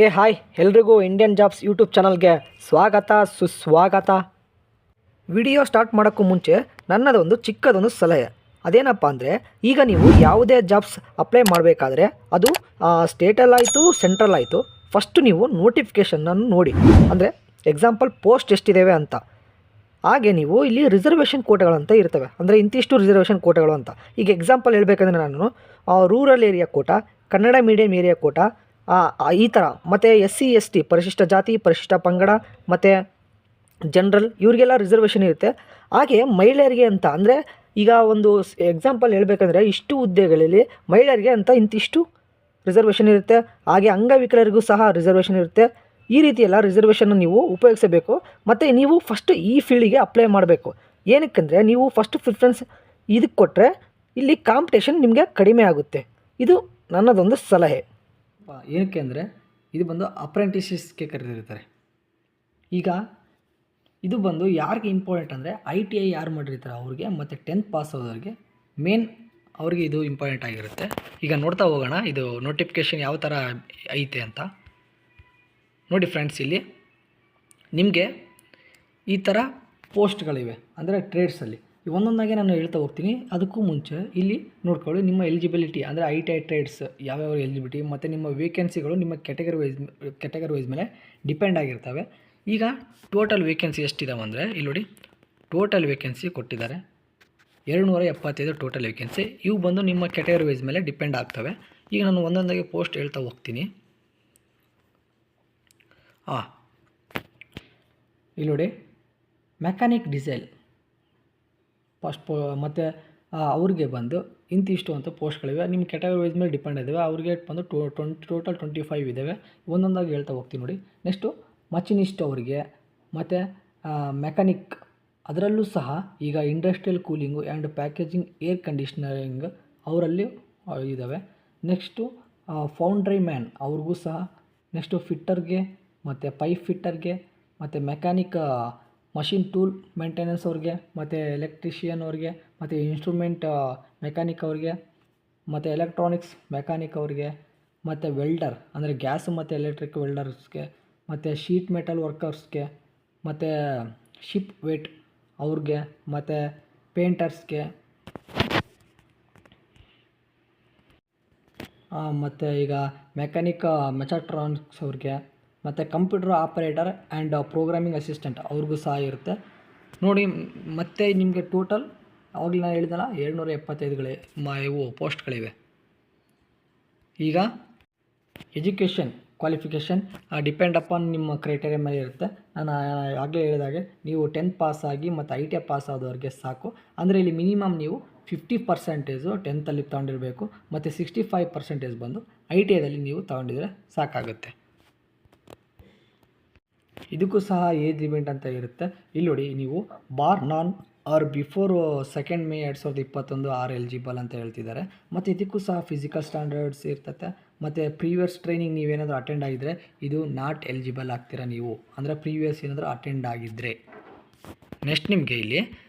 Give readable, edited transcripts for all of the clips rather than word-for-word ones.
Hi ಎಲ್ರಿಗೂ Indian jobs YouTube ಚಾನಲ್ಗೆ ಸ್ವಾಗತ ಸುಸ್ವಾಗತ. ವಿಡಿಯೋ ಸ್ಟಾರ್ಟ್ ಮಾಡೋಕ್ಕೂ ಮುಂಚೆ ನನ್ನದೊಂದು ಚಿಕ್ಕದೊಂದು ಸಲಹೆ. ಅದೇನಪ್ಪ ಅಂದರೆ, ಈಗ ನೀವು ಯಾವುದೇ ಜಾಬ್ಸ್ ಅಪ್ಲೈ ಮಾಡಬೇಕಾದ್ರೆ ಅದು ಸ್ಟೇಟಲ್ಲಾಯಿತು ಸೆಂಟ್ರಲ್ ಆಯಿತು, ಫಸ್ಟು ನೀವು ನೋಟಿಫಿಕೇಷನನ್ನು ನೋಡಿ. ಅಂದರೆ ಎಕ್ಸಾಂಪಲ್ ಪೋಸ್ಟ್ ಎಷ್ಟಿದ್ದಾವೆ ಅಂತ. ಹಾಗೆ ನೀವು ಇಲ್ಲಿ ರಿಸರ್ವೇಷನ್ ಕೋಟೆಗಳಂತ ಇರ್ತವೆ, ಅಂದರೆ ಇಂತಿಷ್ಟು ರಿಸರ್ವೇಷನ್ ಕೋಟೆಗಳು ಅಂತ. ಈಗ ಎಕ್ಸಾಂಪಲ್ ಹೇಳಬೇಕಂದ್ರೆ ನಾನು ರೂರಲ್ ಏರಿಯಾ ಕೋಟ, ಕನ್ನಡ ಮೀಡಿಯಮ್ ಏರಿಯಾ ಕೋಟ, ಈ ಥರ, ಮತ್ತು SC ST ಪರಿಶಿಷ್ಟ ಜಾತಿ, ಪರಿಶಿಷ್ಟ ಪಂಗಡ ಮತ್ತು ಜನರಲ್ ಇವರಿಗೆಲ್ಲ ರಿಸರ್ವೇಷನ್ ಇರುತ್ತೆ. ಹಾಗೆ ಮಹಿಳೆಯರಿಗೆ ಅಂತ ಅಂದರೆ ಈಗ ಒಂದು ಎಕ್ಸಾಂಪಲ್ ಹೇಳಬೇಕಂದ್ರೆ ಇಷ್ಟು ಹುದ್ದೆಗಳಲ್ಲಿ ಮಹಿಳೆಯರಿಗೆ ಅಂತ ಇಂತಿಷ್ಟು ರಿಸರ್ವೇಷನ್ ಇರುತ್ತೆ. ಹಾಗೆ ಅಂಗವಿಕಲರಿಗೂ ಸಹ ರಿಸರ್ವೇಷನ್ ಇರುತ್ತೆ. ಈ ರೀತಿ ಎಲ್ಲ ರಿಸರ್ವೇಷನ್ನ ನೀವು ಉಪಯೋಗಿಸಬೇಕು. ಮತ್ತು ನೀವು ಫಸ್ಟು ಈ ಫೀಲ್ಡಿಗೆ ಅಪ್ಲೈ ಮಾಡಬೇಕು. ಏನಕ್ಕೆಂದರೆ ನೀವು ಫಸ್ಟ್ ಪ್ರಿಫರೆನ್ಸ್ ಇದಕ್ಕೆ ಕೊಟ್ಟರೆ ಇಲ್ಲಿ ಕಾಂಪಿಟೇಷನ್ ನಿಮಗೆ ಕಡಿಮೆ ಆಗುತ್ತೆ. ಇದು ನನ್ನದೊಂದು ಸಲಹೆ. ಏನಕ್ಕೆ ಅಂದರೆ ಇದು ಬಂದು ಅಪ್ರೆಂಟಿಸಸ್ಗೆ ಕರೆದಿರ್ತಾರೆ. ಈಗ ಇದು ಬಂದು ಯಾರಿಗೆ ಇಂಪಾರ್ಟೆಂಟ್ ಅಂದರೆ ITI ಯಾರು ಮಾಡಿರ್ತಾರೆ ಅವ್ರಿಗೆ, ಮತ್ತು 10th ಪಾಸ್ ಆದವ್ರಿಗೆ ಮೇನ್ ಅವ್ರಿಗೆ ಇದು ಇಂಪಾರ್ಟೆಂಟ್ ಆಗಿರುತ್ತೆ. ಈಗ ನೋಡ್ತಾ ಹೋಗೋಣ ಇದು ನೋಟಿಫಿಕೇಷನ್ ಯಾವ ಥರ ಐತೆ ಅಂತ. ನೋಡಿ ಫ್ರೆಂಡ್ಸ್, ಇಲ್ಲಿ ನಿಮಗೆ ಈ ಥರ ಪೋಸ್ಟ್ಗಳಿವೆ, ಅಂದರೆ ಟ್ರೇಡ್ಸಲ್ಲಿ ಒಂದೊಂದಾಗೆ ನಾನು ಹೇಳ್ತಾ ಹೋಗ್ತೀನಿ. ಅದಕ್ಕೂ ಮುಂಚೆ ಇಲ್ಲಿ ನೋಡ್ಕೊಳ್ಳಿ ನಿಮ್ಮ ಎಲಿಜಿಬಿಲಿಟಿ, ಅಂದರೆ ITI ಟ್ರೇಡ್ಸ್ ಯಾವ್ಯಾವ ಎಲಿಜಿಬಿಲಿಟಿ, ಮತ್ತು ನಿಮ್ಮ ವೇಕೆನ್ಸಿಗಳು ನಿಮ್ಮ ಕ್ಯಾಟಗರಿ ವೈಸ್ ಮೇಲೆ ಡಿಪೆಂಡ್ ಆಗಿರ್ತವೆ. ಈಗ ಟೋಟಲ್ ವೇಕೆನ್ಸಿ ಎಷ್ಟಿದಾವೆ ಅಂದರೆ ಇಲ್ಲಿ ನೋಡಿ, ಟೋಟಲ್ ವೇಕೆನ್ಸಿ ಕೊಟ್ಟಿದ್ದಾರೆ 275 ಟೋಟಲ್ ವೇಕೆನ್ಸಿ. ಇವು ಬಂದು ನಿಮ್ಮ ಕ್ಯಾಟಗರಿ ವೈಸ್ ಮೇಲೆ ಡಿಪೆಂಡ್ ಆಗ್ತವೆ. ಈಗ ನಾನು ಒಂದೊಂದಾಗಿ ಪೋಸ್ಟ್ ಹೇಳ್ತಾ ಹೋಗ್ತೀನಿ. ಇಲ್ಲಿ ನೋಡಿ, ಮೆಕ್ಯಾನಿಕ್ ಡೀಸೆಲ್ ಫಸ್ಟ್ ಮತ್ತು ಅವ್ರಿಗೆ ಬಂದು ಇಂತಿಷ್ಟು ಅಂತ ಪೋಸ್ಟ್ಗಳಿವೆ. ನಿಮ್ಮ ಕ್ಯಾಟಗರಿ ವೈಸ್ ಮೇಲೆ ಡಿಪೆಂಡ್ ಇದ್ದಾವೆ. ಅವ್ರಿಗೆ ಬಂದು ಟೋಟಲ್ 25 ಇದ್ದಾವೆ. ಒಂದೊಂದಾಗಿ ಹೇಳ್ತಾ ಹೋಗ್ತೀನಿ ನೋಡಿ. ನೆಕ್ಸ್ಟು ಮಚಿನಿಸ್ಟ್ ಅವರಿಗೆ, ಮತ್ತು ಮೆಕ್ಯಾನಿಕ್, ಅದರಲ್ಲೂ ಸಹ ಈಗ industrial cooling and packaging air conditioning ಅವರಲ್ಲಿ ಇದ್ದಾವೆ. ನೆಕ್ಸ್ಟು ಫೌಂಡ್ರಿ ಮ್ಯಾನ್ ಅವ್ರಿಗೂ ಸಹ, ನೆಕ್ಸ್ಟು ಫಿಟ್ಟರ್ಗೆ, ಮತ್ತು ಪೈಪ್ ಫಿಟ್ಟರ್ಗೆ, ಮತ್ತು ಮೆಕ್ಯಾನಿಕ್ ಮಷಿನ್ ಟೂಲ್ ಮೇಂಟೆನೆನ್ಸ್ ಅವ್ರಿಗೆ, ಮತ್ತು ಎಲೆಕ್ಟ್ರಿಷಿಯನ್ ಅವ್ರಿಗೆ, ಮತ್ತು ಇನ್ಸ್ಟ್ರೂಮೆಂಟ್ ಮೆಕ್ಯಾನಿಕ್ ಅವ್ರಿಗೆ, ಮತ್ತು ಎಲೆಕ್ಟ್ರಾನಿಕ್ಸ್ ಮೆಕ್ಯಾನಿಕ್ ಅವ್ರಿಗೆ, ಮತ್ತು ವೆಲ್ಡರ್ ಅಂದರೆ ಗ್ಯಾಸ್ ಮತ್ತು ಎಲೆಕ್ಟ್ರಿಕ್ ವೆಲ್ಡರ್ಸ್ಗೆ, ಮತ್ತು ಶೀಟ್ ಮೆಟಲ್ ವರ್ಕರ್ಸ್ಗೆ, ಮತ್ತು ಶಿಪ್ ವೇಟ್ ಅವ್ರಿಗೆ, ಮತ್ತು ಪೇಂಟರ್ಸ್ಗೆ, ಮತ್ತು ಈಗ ಮೆಕ್ಯಾನಿಕ್ ಮೆಚಾಟ್ರಾನಿಕ್ಸ್ ಅವ್ರಿಗೆ, ಮತ್ತು computer operator and programming assistant ಅವ್ರಿಗೂ ಸಹ ಇರುತ್ತೆ ನೋಡಿ. ಮತ್ತು ನಿಮಗೆ ಟೋಟಲ್ ಅವಾಗಲೇ ನಾನು ಹೇಳಿದಲ್ಲ 275 ಇವು ಪೋಸ್ಟ್ಗಳಿವೆ. ಈಗ ಎಜುಕೇಷನ್ ಕ್ವಾಲಿಫಿಕೇಷನ್ ಡಿಪೆಂಡ್ ಅಪಾನ್ ನಿಮ್ಮ ಕ್ರೈಟೇರಿಯಾ ಮೇಲೆ ಇರುತ್ತೆ. ನಾನು ಆಗಲೇ ಹೇಳಿದಾಗೆ ನೀವು 10th ಪಾಸ್ ಆಗಿ ಮತ್ತು ITI ಪಾಸ್ ಆದವ್ರಿಗೆ ಸಾಕು. ಅಂದರೆ ಇಲ್ಲಿ ಮಿನಿಮಮ್ ನೀವು 50% 10th ತೊಗೊಂಡಿರಬೇಕು, ಮತ್ತು 65% ಬಂದು ITIದಲ್ಲಿ ನೀವು ತೊಗೊಂಡಿದ್ರೆ ಸಾಕಾಗುತ್ತೆ. ಇದಕ್ಕೂ ಸಹ ಏಜ್ ಲಿಮಿಟ್ ಅಂತ ಇರುತ್ತೆ. ಇಲ್ಲಿ ನೋಡಿ, ನೀವು on or before 2 May 2021 are eligible ಅಂತ ಹೇಳ್ತಿದ್ದಾರೆ. ಮತ್ತು ಇದಕ್ಕೂ ಸಹ ಫಿಸಿಕಲ್ ಸ್ಟ್ಯಾಂಡರ್ಡ್ಸ್ ಇರ್ತದೆ. ಮತ್ತು ಪ್ರೀವಿಯಸ್ ಟ್ರೈನಿಂಗ್ ನೀವೇನಾದರೂ ಅಟೆಂಡ್ ಆಗಿದ್ದರೆ ಇದು ನಾಟ್ ಎಲಿಜಿಬಲ್ ಆಗ್ತೀರಾ ನೀವು, ಅಂದರೆ ಪ್ರೀವಿಯಸ್ ಏನಾದರೂ ಅಟೆಂಡ್ ಆಗಿದ್ದರೆ. ನೆಕ್ಸ್ಟ್ ನಿಮಗೆ ಇಲ್ಲಿ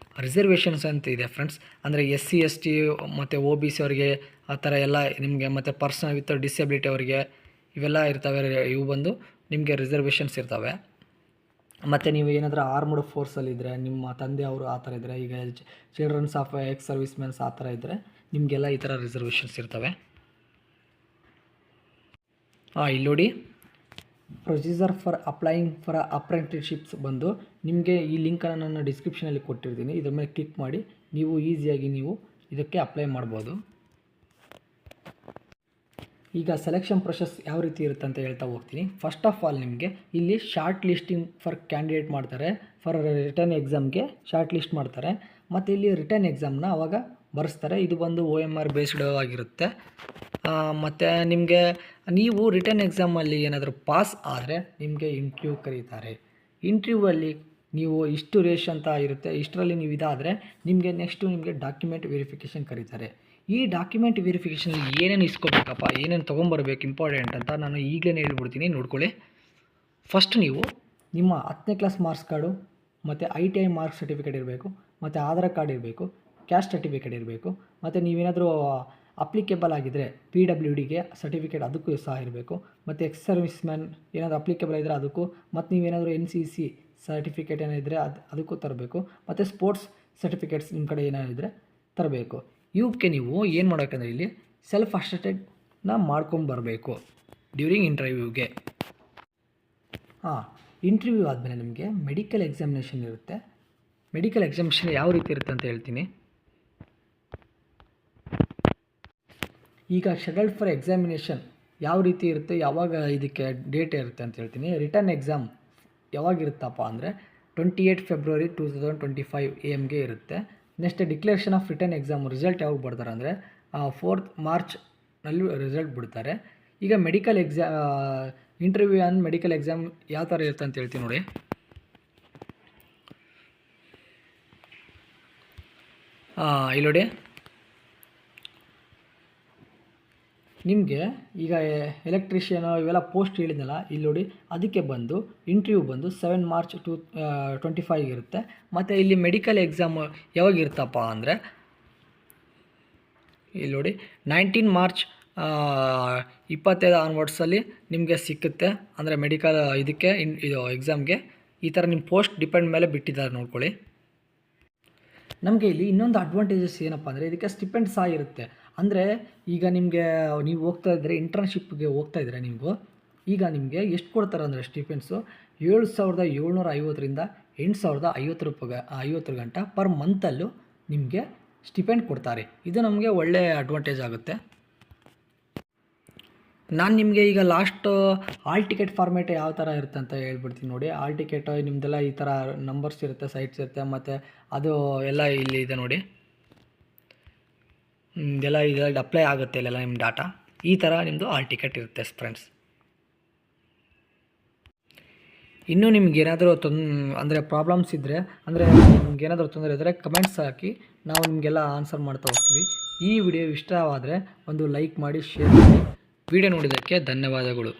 ರಿಸರ್ವೇಷನ್ಸ್ ಅಂತ ಇದೆ ಫ್ರೆಂಡ್ಸ್, ಅಂದರೆ SC ST ಮತ್ತು OBC ಅವರಿಗೆ ಆ ಥರ ಎಲ್ಲ ನಿಮಗೆ, ಮತ್ತು ಪರ್ಸನ್ ವಿತ್ ಡಿಸೆಬಿಲಿಟಿ ಅವರಿಗೆ ಇವೆಲ್ಲ ಇರ್ತವೆ. ಇವು ಬಂದು ನಿಮಗೆ ರಿಸರ್ವೇಷನ್ಸ್ ಇರ್ತವೆ. ಮತ್ತು ನೀವು ಏನಾದರೂ ಆರ್ಮ್ಡ್ ಫೋರ್ಸಲ್ಲಿದ್ದರೆ, ನಿಮ್ಮ ತಂದೆ ಅವರು ಆ ಥರ ಇದ್ದರೆ, ಈಗ childrens of ex service mens ಆ ಥರ ಇದ್ದರೆ ನಿಮಗೆಲ್ಲ ಈ ಥರ ರಿಸರ್ವೇಷನ್ಸ್ ಇರ್ತವೆ. ಇಲ್ಲಿ ನೋಡಿ, ಪ್ರೊಸೀಜರ್ ಫಾರ್ ಅಪ್ಲೈಯಿಂಗ್ ಫಾರ್ ಅಪ್ರೆಂಟಿಸ್ಶಿಪ್ಸ್ ಬಂದು ನಿಮಗೆ ಈ ಲಿಂಕನ್ನು ನಾನು ಡಿಸ್ಕ್ರಿಪ್ಷನಲ್ಲಿ ಕೊಟ್ಟಿರ್ತೀನಿ. ಇದ್ರ ಮೇಲೆ ಕ್ಲಿಕ್ ಮಾಡಿ ನೀವು ಈಸಿಯಾಗಿ ನೀವು ಇದಕ್ಕೆ ಅಪ್ಲೈ ಮಾಡ್ಬೋದು. ಈಗ ಸೆಲೆಕ್ಷನ್ ಪ್ರೊಸೆಸ್ ಯಾವ ರೀತಿ ಇರುತ್ತೆ ಅಂತ ಹೇಳ್ತಾ ಹೋಗ್ತೀನಿ. ಫಸ್ಟ್ ಆಫ್ ಆಲ್ ನಿಮಗೆ ಇಲ್ಲಿ ಶಾರ್ಟ್ ಲಿಸ್ಟಿಂಗ್ ಫಾರ್ ಕ್ಯಾಂಡಿಡೇಟ್ ಮಾಡ್ತಾರೆ. ಫಾರ್ ರಿಟರ್ನ್ ಎಕ್ಸಾಮ್ಗೆ ಶಾರ್ಟ್ ಲಿಸ್ಟ್ ಮಾಡ್ತಾರೆ, ಮತ್ತು ಇಲ್ಲಿ ರಿಟರ್ನ್ ಎಕ್ಸಾಮ್ನ ಅವಾಗ ಬರೆಸ್ತಾರೆ. ಇದು ಬಂದು OMR ಬೇಸ್ಡ್ ಆಗಿರುತ್ತೆ. ಮತ್ತು ನಿಮಗೆ ನೀವು ರಿಟರ್ನ್ ಎಕ್ಸಾಮಲ್ಲಿ ಏನಾದರೂ ಪಾಸ್ ಆದರೆ ನಿಮಗೆ ಇಂಟರ್ವ್ಯೂ ಕರೀತಾರೆ. ಇಂಟರ್ವ್ಯೂವಲ್ಲಿ ನೀವು ಇಷ್ಟು ರೇಷ್ ಅಂತ ಇರುತ್ತೆ, ಇಷ್ಟರಲ್ಲಿ ನೀವು ಇದಾದರೆ ನಿಮಗೆ ನೆಕ್ಸ್ಟು ನಿಮಗೆ ಡಾಕ್ಯುಮೆಂಟ್ ವೆರಿಫಿಕೇಷನ್ ಕರೀತಾರೆ. ಈ ಡಾಕ್ಯುಮೆಂಟ್ ವೆರಿಫಿಕೇಷನಲ್ಲಿ ಏನೇನು ಇಸ್ಕೋಬೇಕಪ್ಪ, ಏನೇನು ತೊಗೊಂಬರ್ಬೇಕು ಇಂಪಾರ್ಟೆಂಟ್ ಅಂತ ನಾನು ಈಗಲೇ ಹೇಳ್ಬಿಡ್ತೀನಿ, ನೋಡ್ಕೊಳ್ಳಿ. ಫಸ್ಟ್ ನೀವು ನಿಮ್ಮ 10ನೇ ಕ್ಲಾಸ್ ಮಾರ್ಕ್ಸ್ ಕಾರ್ಡು, ಮತ್ತು ITI ಮಾರ್ಕ್ಸ್ ಸರ್ಟಿಫಿಕೇಟ್ ಇರಬೇಕು, ಮತ್ತು ಆಧಾರ್ ಕಾರ್ಡ್ ಇರಬೇಕು, ಕ್ಯಾಸ್ಟ್ ಸರ್ಟಿಫಿಕೇಟ್ ಇರಬೇಕು, ಮತ್ತು ನೀವೇನಾದರೂ ಅಪ್ಲಿಕೇಬಲ್ ಆಗಿದ್ದರೆ PWDಗೆ ಸರ್ಟಿಫಿಕೇಟ್ ಅದಕ್ಕೂ ಸಹ ಇರಬೇಕು. ಮತ್ತು ಎಕ್ಸ್ ಸರ್ವಿಸ್ ಮ್ಯಾನ್ ಏನಾದರೂ ಅಪ್ಲಿಕೇಬಲ್ ಇದ್ದರೆ ಅದಕ್ಕೂ, ಮತ್ತು ನೀವೇನಾದರೂ NCC ಸರ್ಟಿಫಿಕೇಟ್ ಏನಿದ್ರೆ ಅದಕ್ಕೂ ತರಬೇಕು. ಮತ್ತು ಸ್ಪೋರ್ಟ್ಸ್ ಸರ್ಟಿಫಿಕೇಟ್ಸ್ ನಿಮ್ಮ ಕಡೆ ಏನಾದಿದ್ದರೆ ತರಬೇಕು. ಇವಕ್ಕೆ ನೀವು ಏನು ಮಾಡಬೇಕಂದ್ರೆ ಇಲ್ಲಿ ಸೆಲ್ಫ್ ಅಟೆಸ್ಟೆಡ್ನ ಮಾಡ್ಕೊಂಬರಬೇಕು ಡ್ಯೂರಿಂಗ್ ಇಂಟರ್ವ್ಯೂಗೆ. ಇಂಟರ್ವ್ಯೂ ಆದಮೇಲೆ ನಿಮಗೆ ಮೆಡಿಕಲ್ ಎಕ್ಸಾಮಿನೇಷನ್ ಇರುತ್ತೆ. ಮೆಡಿಕಲ್ ಎಕ್ಸಾಮಿನೇಷನ್ ಯಾವ ರೀತಿ ಇರುತ್ತೆ ಅಂತ ಹೇಳ್ತೀನಿ. ಈಗ ಶೆಡ್ಯೂಲ್ಡ್ ಫಾರ್ ಎಕ್ಸಾಮಿನೇಷನ್ ಯಾವ ರೀತಿ ಇರುತ್ತೆ, ಯಾವಾಗ ಇದಕ್ಕೆ ಡೇಟ್ ಇರುತ್ತೆ ಅಂತ ಹೇಳ್ತೀನಿ. ರಿಟರ್ನ್ ಎಕ್ಸಾಮ್ ಯಾವಾಗಿರುತ್ತಪ್ಪ ಅಂದರೆ 28 ಫೆಬ್ರವರಿ 2025 AM ಇರುತ್ತೆ. Next declaration of return exam result ಯಾವಾಗ ಬಿಡ್ತಾರೆ ಅಂದರೆ 4th ಮಾರ್ಚ್ನಲ್ಲಿ ರಿಸಲ್ಟ್ ಬಿಡ್ತಾರೆ. ಈಗ medical interview and medical exam ಯಾವ ಥರ ಇರುತ್ತೆ ಅಂತ ಹೇಳ್ತೀನಿ ನೋಡಿ. ಇಲ್ಲಿ ನೋಡಿ, ನಿಮಗೆ ಈಗ ಎಲೆಕ್ಟ್ರಿಷಿಯನು ಇವೆಲ್ಲ ಪೋಸ್ಟ್ ಹೇಳಿದ್ನಲ್ಲ, ಇಲ್ಲಿ ನೋಡಿ ಅದಕ್ಕೆ ಬಂದು ಇಂಟರ್ವ್ಯೂ ಬಂದು 7 ಮಾರ್ಚ್ 2025 ಇರುತ್ತೆ. ಮತ್ತು ಇಲ್ಲಿ ಮೆಡಿಕಲ್ ಎಕ್ಸಾಮ್ ಯಾವಾಗ ಇರುತ್ತಪ್ಪ ಅಂದರೆ ಇಲ್ಲಿ ನೋಡಿ 19 ಮಾರ್ಚ್ 25 ಆನ್ವರ್ಡ್ಸಲ್ಲಿ ನಿಮಗೆ ಸಿಕ್ಕುತ್ತೆ. ಅಂದರೆ ಮೆಡಿಕಲ್ ಇದಕ್ಕೆ ಇದು ಎಕ್ಸಾಮ್ಗೆ ಈ ಥರ ನಿಮ್ಮ ಪೋಸ್ಟ್ ಡಿಪೆಂಡ್ ಮೇಲೆ ಬಿಟ್ಟಿದ್ದಾರೆ ನೋಡ್ಕೊಳ್ಳಿ. ನಮಗೆ ಇಲ್ಲಿ ಇನ್ನೊಂದು ಅಡ್ವಾಂಟೇಜಸ್ ಏನಪ್ಪ ಅಂದರೆ ಇದಕ್ಕೆ ಸ್ಟಿಪೆಂಡ್ ಸಹ ಇರುತ್ತೆ. ಅಂದರೆ ಈಗ ನಿಮಗೆ ನೀವು ಹೋಗ್ತಾ ಇದ್ದರೆ ಇಂಟರ್ನ್ಶಿಪ್ಗೆ ಹೋಗ್ತಾ ಇದ್ದರೆ ನೀವು ಈಗ ನಿಮಗೆ ಎಷ್ಟು ಕೊಡ್ತಾರೆ ಅಂದರೆ ಸ್ಟಿಪೆಂಡ್ಸು 7,750ರಿಂದ 8,050 ಗಂಟ ಪರ್ ಮಂತಲ್ಲೂ ನಿಮಗೆ ಸ್ಟಿಪೆಂಡ್ ಕೊಡ್ತಾರೆ. ಇದು ನಮಗೆ ಒಳ್ಳೆಯ ಅಡ್ವಾಂಟೇಜ್ ಆಗುತ್ತೆ. ನಾನು ನಿಮಗೆ ಈಗ ಲಾಸ್ಟ್ ಆಲ್ ಟಿಕೆಟ್ ಫಾರ್ಮೇಟ್ ಯಾವ ಥರ ಇರುತ್ತೆ ಅಂತ ಹೇಳ್ಬಿಡ್ತೀನಿ ನೋಡಿ. ಆಲ್ ಟಿಕೆಟ್ ನಿಮ್ಮದೆಲ್ಲ ಈ ಥರ ನಂಬರ್ಸ್ ಇರುತ್ತೆ, ಸೈಟ್ಸ್ ಇರುತ್ತೆ, ಮತ್ತು ಅದು ಎಲ್ಲ ಇಲ್ಲಿ ಇದೆ ನೋಡಿ. ಇದೆಲ್ಲ ಇದರಲ್ಲಿ ಅಪ್ಲೈ ಆಗುತ್ತೆ ಇಲ್ಲೆಲ್ಲ ನಿಮ್ಮ ಡಾಟಾ. ಈ ಥರ ನಿಮ್ಮದು ಆಲ್ ಟಿಕೆಟ್ ಇರುತ್ತೆ ಫ್ರೆಂಡ್ಸ್. ಇನ್ನೂ ನಿಮ್ಗೇನಾದರೂ ಅಂದರೆ ಪ್ರಾಬ್ಲಮ್ಸ್ ಇದ್ದರೆ, ಅಂದರೆ ನಿಮ್ಗೇನಾದರೂ ತೊಂದರೆ ಇದ್ದರೆ ಕಮೆಂಟ್ಸ್ ಹಾಕಿ, ನಾವು ನಿಮಗೆಲ್ಲ ಆನ್ಸರ್ ಮಾಡ್ತಾ ಹೋಗ್ತೀವಿ. ಈ ವಿಡಿಯೋ ಇಷ್ಟವಾದರೆ ಒಂದು ಲೈಕ್ ಮಾಡಿ, ಶೇರ್ ಮಾಡಿ. ವಿಡಿಯೋ ನೋಡಿದ್ದಕ್ಕೆ ಧನ್ಯವಾದಗಳು.